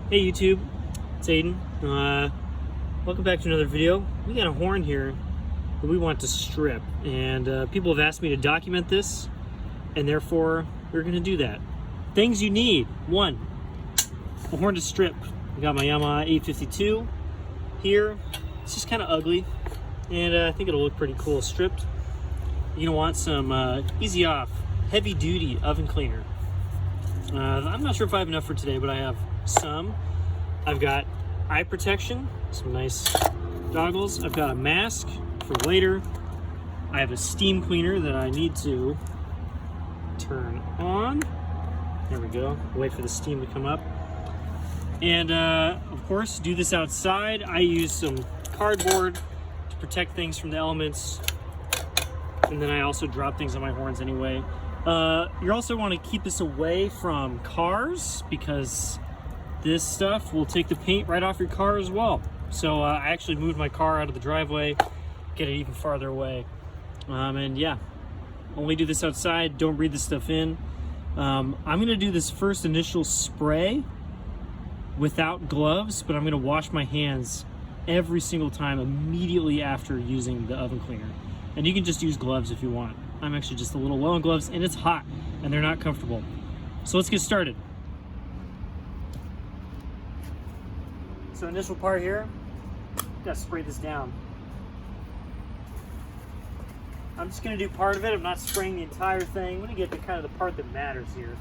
Hey YouTube, it's Aiden. Welcome back to another video. We got a horn here that we want to strip, and people have asked me to document this, and therefore we're going to do that. Things you need: one, a horn to strip. I got my Yamaha 852 here. It's just kind of ugly, and I think it'll look pretty cool stripped. You're gonna want some easy off, heavy duty oven cleaner. I'm not sure if I have enough for today, but I have some. I've got eye protection, some nice goggles. I've got a mask for later. I have a steam cleaner that I need to turn on. There we go. Wait for the steam to come up. And of course, do this outside. I use some cardboard to protect things from the elements. And then I also drop things on my horns anyway. You also want to keep this away from cars because this stuff will take the paint right off your car as well. So I actually moved my car out of the driveway, get it even farther away. And yeah, only do this outside, don't breathe this stuff in. I'm gonna do this first initial spray without gloves, but I'm gonna wash my hands every single time immediately after using the oven cleaner. And you can just use gloves if you want. I'm actually just a little low on gloves, and it's hot and they're not comfortable. So let's get started. So initial part here, gotta spray this down. I'm just gonna do part of it. I'm not spraying the entire thing. I'm gonna get to kind of the part that matters here.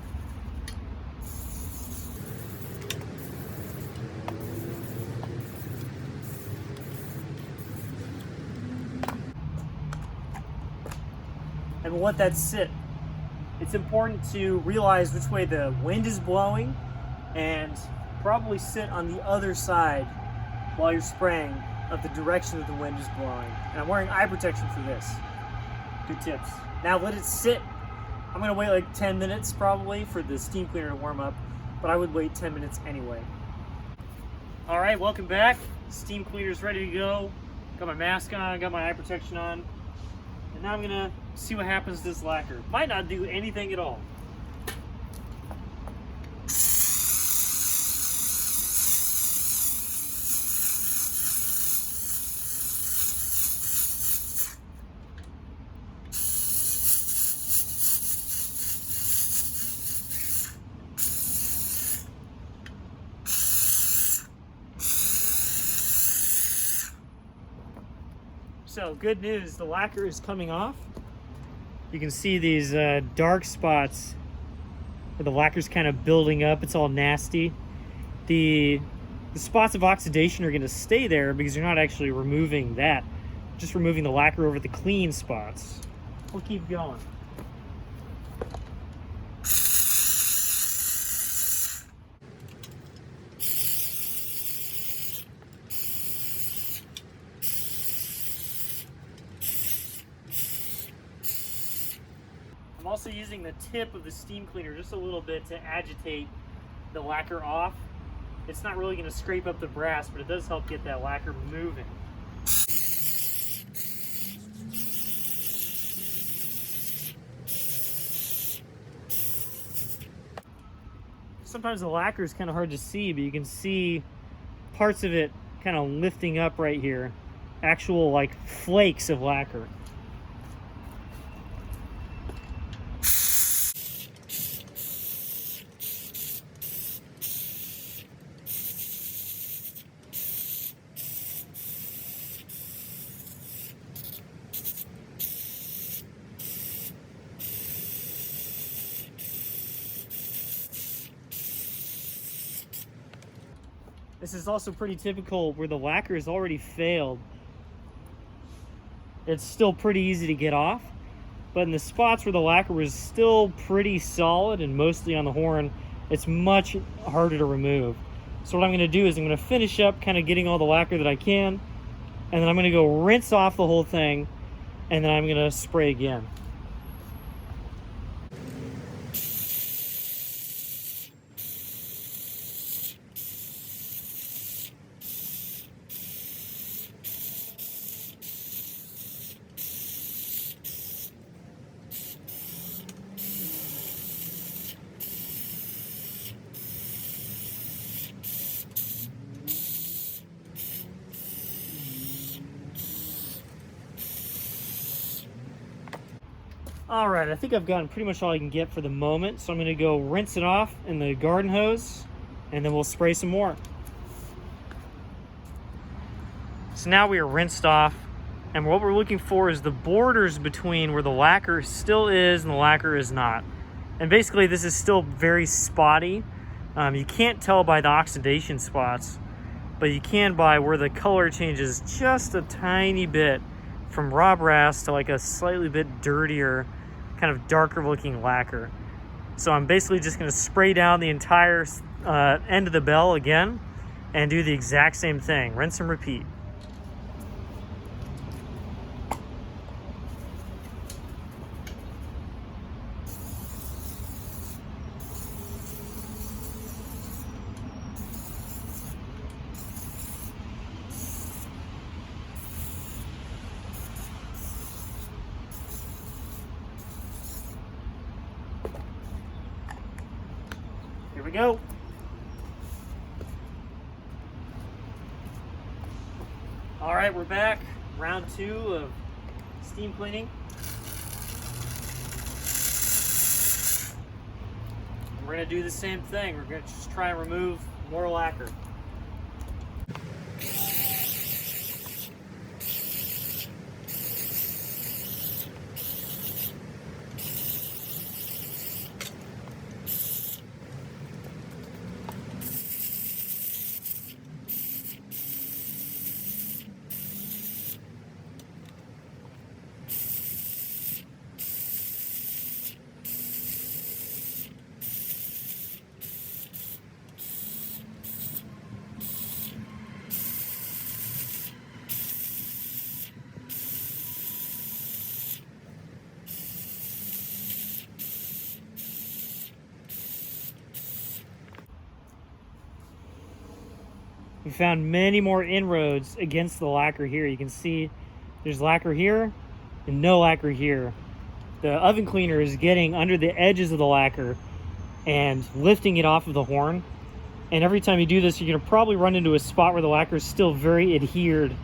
And we'll let that sit. It's important to realize which way the wind is blowing and probably sit on the other side while you're spraying of the direction that the wind is blowing. And I'm wearing eye protection for this. Good tips. Now let it sit. I'm gonna wait like 10 minutes probably for the steam cleaner to warm up, but I would wait 10 minutes anyway. All right, welcome back. Steam cleaner's ready to go. Got my mask on, got my eye protection on. And now I'm gonna see what happens to this lacquer. Might not do anything at all. So good news, the lacquer is coming off. You can see these dark spots where the lacquer's kind of building up. It's all nasty. The spots of oxidation are going to stay there because you're not actually removing that. Just removing the lacquer over the clean spots. We'll keep going. I'm also using the tip of the steam cleaner just a little bit to agitate the lacquer off. It's not really going to scrape up the brass, but it does help get that lacquer moving. Sometimes the lacquer is kind of hard to see, but you can see parts of it kind of lifting up right here. Actual like flakes of lacquer. This is also pretty typical where the lacquer has already failed. It's still pretty easy to get off, but in the spots where the lacquer was still pretty solid and mostly on the horn, it's much harder to remove. So what I'm gonna do is I'm gonna finish up kind of getting all the lacquer that I can, and then I'm gonna go rinse off the whole thing, and then I'm gonna spray again. All right, I think I've gotten pretty much all I can get for the moment, so I'm gonna go rinse it off in the garden hose, and then we'll spray some more. So now we are rinsed off, and what we're looking for is the borders between where the lacquer still is and the lacquer is not. And basically this is still very spotty. You can't tell by the oxidation spots, but you can by where the color changes just a tiny bit from raw brass to like a slightly bit dirtier, kind of darker looking lacquer. So I'm basically just going to spray down the entire end of the bell again and do the exact same thing. Rinse and repeat. Here we go. All right, we're back. Round 2 of steam cleaning. We're gonna do the same thing. We're gonna just try and remove more lacquer. We found many more inroads against the lacquer here. You can see there's lacquer here and no lacquer here. The oven cleaner is getting under the edges of the lacquer and lifting it off of the horn. And every time you do this, you're gonna probably run into a spot where the lacquer is still very adhered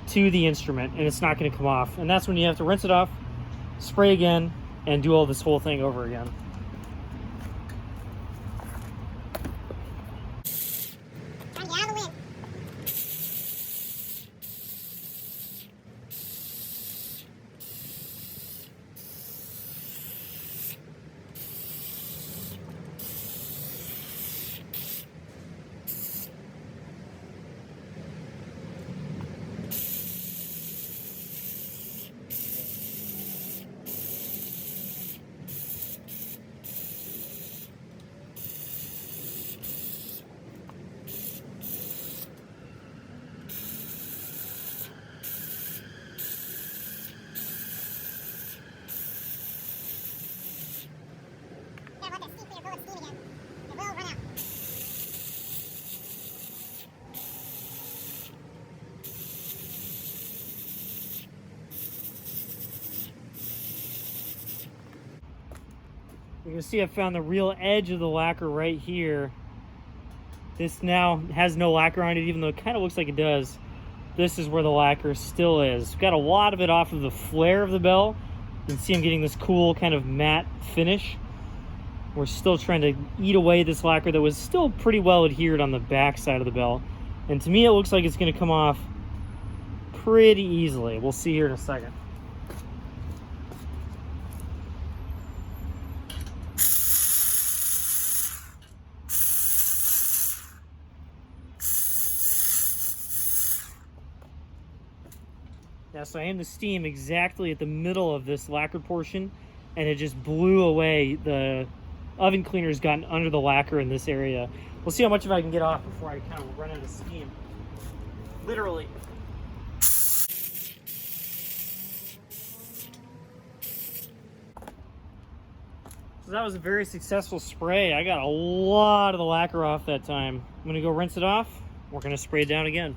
to the instrument and it's not gonna come off. And that's when you have to rinse it off, spray again, and do all this whole thing over again. You can see I found the real edge of the lacquer right here. This now has no lacquer on it, even though it kind of looks like it does. This is where the lacquer still is. Got a lot of it off of the flare of the bell. You can see I'm getting this cool kind of matte finish. We're still trying to eat away this lacquer that was still pretty well adhered on the back side of the bell. And to me, it looks like it's going to come off pretty easily. We'll see here in a second. Yeah, so I aimed the steam exactly at the middle of this lacquer portion, and it just blew away. The oven cleaner's gotten under the lacquer in this area. We'll see how much of it I can get off before I kind of run out of steam. Literally. So that was a very successful spray. I got a lot of the lacquer off that time. I'm gonna go rinse it off. We're gonna spray it down again.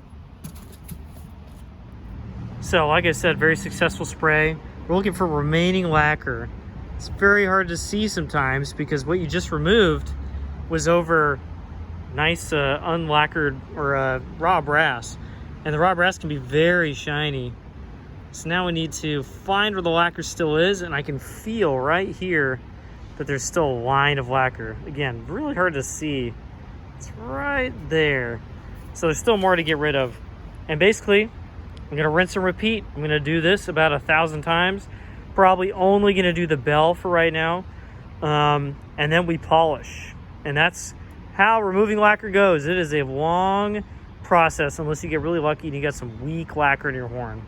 So like I said, very successful spray. We're looking for remaining lacquer. It's very hard to see sometimes because what you just removed was over nice unlacquered or raw brass. And the raw brass can be very shiny. So now we need to find where the lacquer still is, and I can feel right here that there's still a line of lacquer. Again, really hard to see. It's right there. So there's still more to get rid of. And basically, I'm gonna rinse and repeat. I'm gonna do this about 1,000 times. Probably only gonna do the bell for right now. And then we polish. And that's how removing lacquer goes. It is a long process unless you get really lucky and you got some weak lacquer in your horn.